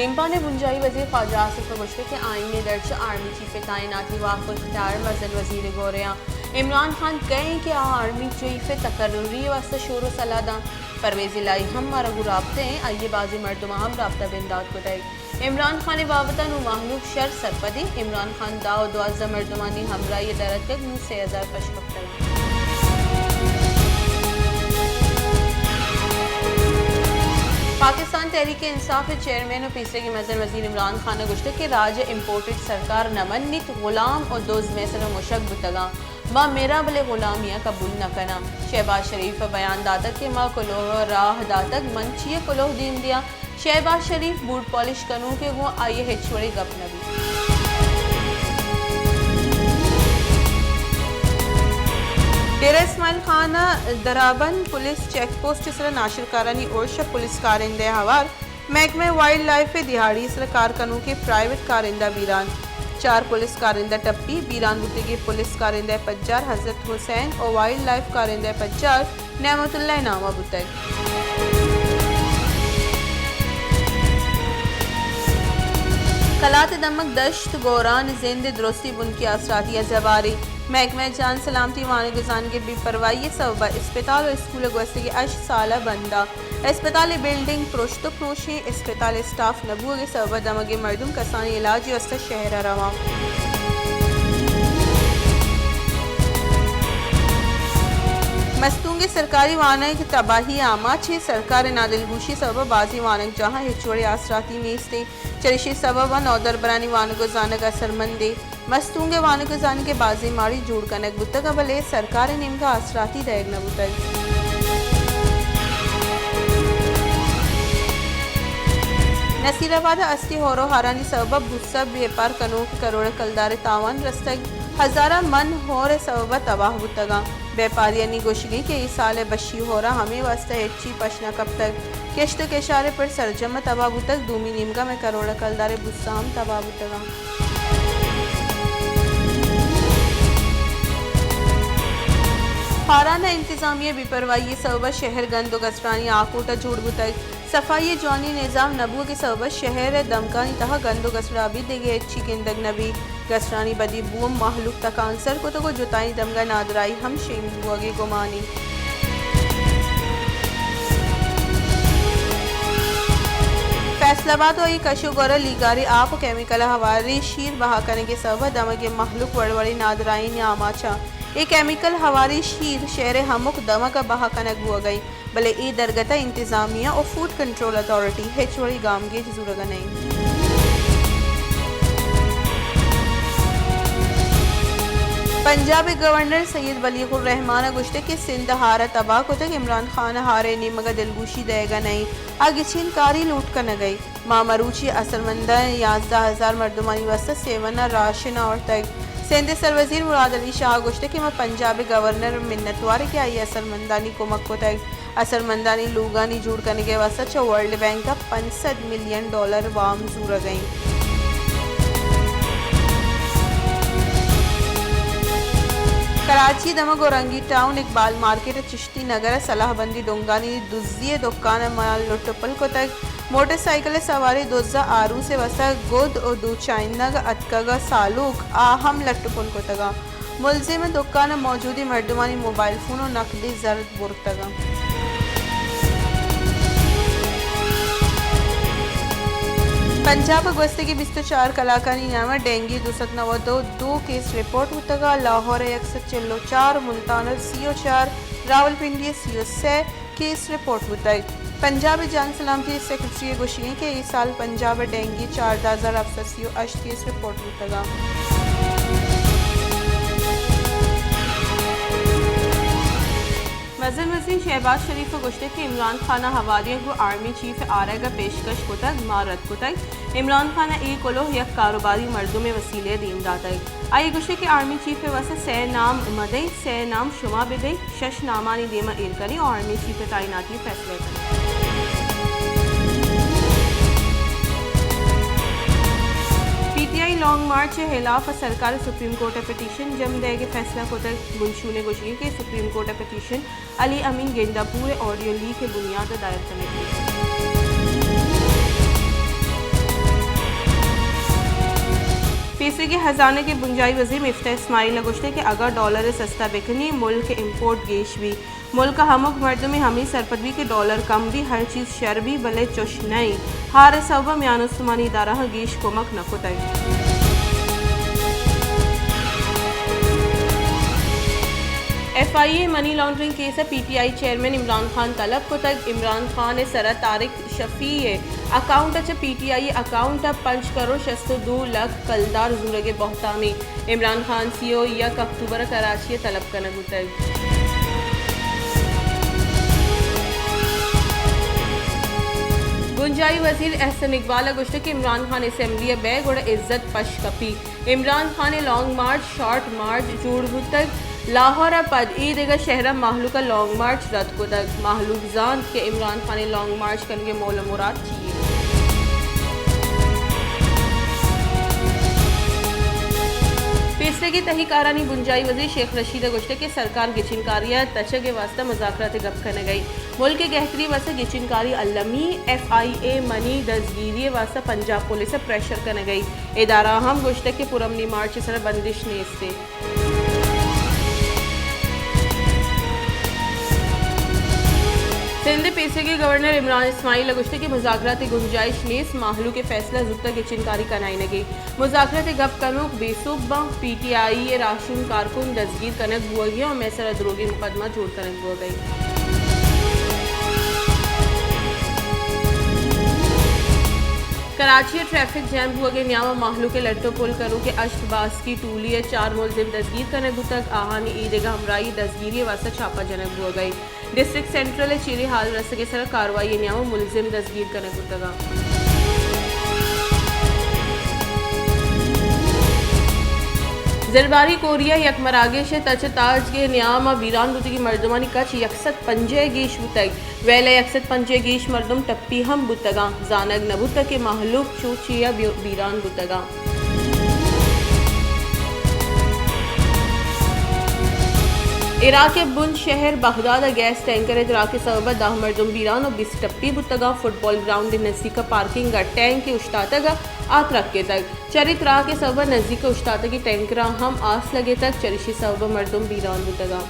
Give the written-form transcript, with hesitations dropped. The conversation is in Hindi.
टेम्पा ने बुंजाई वजीर ख्वाजा आसिफ मुश्किल के आइन में दर्ज आर्मी चीफ तैनाती वाकुल खितार मजन वजीर गोरिया इमरान खान कहें कि आर्मी चीफ तकर्री वास्ते शोर सलादा परवेज लाई हम मारा गुराबते हैं आइए बाजी मर्दमा हम राबता बिंदाद को तय इमरान खान वाबता नु माहलूक शर सरपदी इमरान खान दाव दुआजा मर्दमानी हमरा ये दरद तक नू 6000 पशकफ्तर पाकिस्तान तहरीक इंसाफ चेयरमैन और तीसरे की मजर वजीर इमरान खान ने गुश्त के राज इम्पोर्टेड सरकार नमनित गुलाम और दोज में सर मुशक बुतगा माँ मेरा भले गुलामिया कबूल न करना शहबाज शरीफ बयान दातक के माँ कुलोह राह दातक मंचिए कुलोह दीन दिया शहबाज शरीफ बूट पॉलिश करूँ के वो आइए हिचवड़ी गप नबी डेरा इस्माइल खाना दराबन पुलिस चेक पोस्ट सर नाशिरकारानी ओरशा पुलिस कारिंदे हवार महकमे वाइल्ड लाइफ दिहाड़ी सर कारकनू के प्राइवेट कारिंदा बीरान 4 पुलिस कारिंदा टप्पी बीरान बुते के पुलिस कारिंदा पज्जार हजरत हुसैन और वाइल्ड लाइफ कारिंदा पज्जार नेमतुल्लाह नामा बुतक कलात दमक दश्त गौरान जिंद दुरुस्ती बुनकी असरातिया जवारी महकमा जान सलामती वान गुजान के बेपरवाही सबा अस्पताल और स्कूल गुस्ते के 8 साल बंदा अस्पताल बिल्डिंग प्रोश्तो प्रोशे अस्पताल स्टाफ नबू के सबा दमगे मर्दुम कसानी इलाज वस्त शहर रवा मस्तूंगे सरकारी वानक तबाही आमा छे सरकार नादिलगुशी सबब बाजी वानक जहाँ हिचवड़े आसराती मेस्ते चरिशे सबब नौदर बरानी वानक जानक असरमंदे मस्तूंगे वानक जान के बाजी मारी जोड़ कनक बुतक भले सरकार निम्का आसराती दयग न बुतक नसीराबाद अस्ती होरो हारानी सबब भुस्सा व्यापार कनो करोड़ कलदार तावान रस्तक हजारा मन होर सबब तबाह बुतगा व्यापारियानी गोशगी के इस साल बशी हो रहा हमें वास्ते हेची पशना कब तक किश्त के इशारे पर सरजम तबाबू तक दूमी निमगा में करोड़ कलदारे बुस्साम तबाबू तगा हाराना इंतजामिया बेपरवाही सबब शहर गंद गसरानी आकोटा जोड़ बुतक सफाई जवानी निज़ाम नबू के सबब शहर दमकानी तहा गंदो गसरा भी देगे अच्छी किंदग नबी गसरानी बदी बूम माहलूक तक आंसर को तो को जुताई दमगा नादराई हम शेम बुआगे गुमानी फैसलाबाद और कशो गौर लीगारी आप केमिकल हवारी शीर बहा करने के सबब दमगे माहलूक वड़वड़ी नादराई न्यामाचा एक केमिकल हवारी शीर शहर हमुक दमा का बहा कनक हुआ गई भले ई दरगता इंतजामिया और फूड कंट्रोल अथॉरिटी हेचवड़ी गाम के जरूरत नहीं पंजाब गवर्नर सैयद वलीउर रहमान गुश्ते के सिंध हारा तबाह को तक इमरान खान हारे ने मगर दिलगुशी देगा नहीं आगे छिनकारी लूट कर न गई मामरूची असरमंदा 11,000 मर्दुमानी वस्त सेवना राशन और तक सिंध सरवजीर मुराद अली शाह गुश्ते के पंजाब गवर्नर मिन्नतवार के आई असरमंदानी कुमक को तक असरमंदानी लूगानी जुड़ करने के वस्त वर्ल्ड बैंक का $65 मिलियन वाम जूर गई कराची दमक औरंगी टाउन इकबाल मार्केट चिश्ती नगर सलाहबंदी डोंगानी दुजिए दुकान माल लुटपल को तक मोटरसाइकिल सवारी दोजा आरू से वसा गुद और दो चाइनग अतकगा सालूक आहम लट्टुपुल को तगा मुलजिम दुकान मौजूदी मर्दमानी मोबाइल फोन और नकदी जर्द बुरतगा पंजाब गस्ते की 24 कलाकानी नाम डेंगू 292 केस रिपोर्ट होता Lahore 104 Multan CO4 Rawalpindi CO6 case report होता है पंजाब जान सलामती सेक्रेटरी गोशी के इस साल पंजाब डेंगू 4008 केस रिपोर्ट होता वज़ीर वज़ीर शहबाज शरीफ को गुश्ते के इमरान खाना हवारियों को आर्मी चीफ आरेगा पेशकश को तक मारत को तक इमरान खाना एक कोलो यक कारोबारी मर्दों में वसीले दीन दाता है आई गुश्ते के आर्मी चीफ वैसे से नाम मदे से नाम शुमा बिदे शश नामानी देमा एर करी और आर्मी चीफ तैनाती फैसले करें PTI लॉन्ग मार्च के खिलाफ सरकार सुप्रीम कोर्ट पिटीशन जम देगी फैसला को तक गुलशू ने गोशी के सुप्रीम कोर्ट पिटीशन अली अमीन गेंदापुर ऑडियो लीक के बुनियाद दायर करने के लिए पैसे के खजाने के बुंजाई वजीर मिफ्ता इस्माइल गुश्ते कि अगर डॉलर सस्ता बिकनी मुल्क इम्पोर्ट गेश भी मुल्क हमुक मर्द में हमी सरपत भी के डॉलर कम भी हर चीज़ शर भी भले चुश नहीं हार सब म्यानुस्तमानी दारा गेश कोमक नकुतई। FIA money laundering case PTI chairman Imran Khan तलब को तक इमरान खान सर Tariq Shafi account PTI account 5 crore 62 lakh कलदार जूरगे बहतामी इमरान खान CO 1 अक्टूबर कराची तलब का नगुतग। गुंजाई वजीर एहसन इकबाल गुश्ते कि इमरान खान असम्बली बैग और इज्जत पश कपी इमरान खान लॉन्ग मार्च शॉर्ट मार्च जूड़ तक लाहौर पद ईद शहर माहलू का लॉन्ग मार्च रद्द को तक माहलूक जान के इमरान खान लॉन्ग मार्च करने मौल मुराद चाहिए। फैसले की तहकीकारानी बुंजाई वजीर शेख रशीद गुश्ते के सरकार गिचिनकारिया तच के वास्ता मुज़ाकरात गप करने गई मुल्क के गहतरी वास्ता गिचिनकारी अलमी FIA मनी दसगिरी वास्ता पंजाब पुलिस प्रेशर करने गई इदारा हम गुश्ते के पुरमनी मार्च सर बंदिश नेस्ते। सिंध पैसे के गवर्नर इमरान इस्माइल गुश्ते की मुज़ाकरात गुंजाइश नेस माहलू के फैसला जुब्ता की चिनकारी कनाई न गई मुज़ाकरात गप कनुक बेसुबा PTI राशुन कारकुन दसगीर कनक हुआ गया और मैसर द्रोगी मुकदमा जोड़ कनक हुआ गई। कराची ट्रैफिक जैम हुआ गए न्यामा माहलू के लट्टो पुल करू के अश्तबास की टूली 4 मुलजिम दसगीर कनक तक आहानी ईदगा हमराई दसगीरी वास्ता छापा जनक हुआ गई डिस्ट्रिक्ट सेंट्रल चीरी हाल रस के सर कार्रवाई न्यामा मुलजिम दसगीर कनक तगा। जरबारी कोरिया यकमरागेश तचताज के न्यामा वीरान बुत की मर्दमानी कच यकसत पंजे गीश बुतग वेले यकसत पंजे गीश मर्दम टप्पी हम बुतगा जानग नबुत के महलूक चूचिया वीरान बुतगा। इराक के बुंद शहर बगदाद गैस टैंकर इराक के सबब 10 मर्दम बीरान और 20 टप्पी बुतगा फुटबॉल ग्राउंड नज़दीक पार्किंग टैंक के उश्तातगा आत रख के तक चरित राह के सबब नज़दीक उश्तात की टैंकरा हम आस लगे तक चरिशी सबब मर्दम बीरान बुतगा।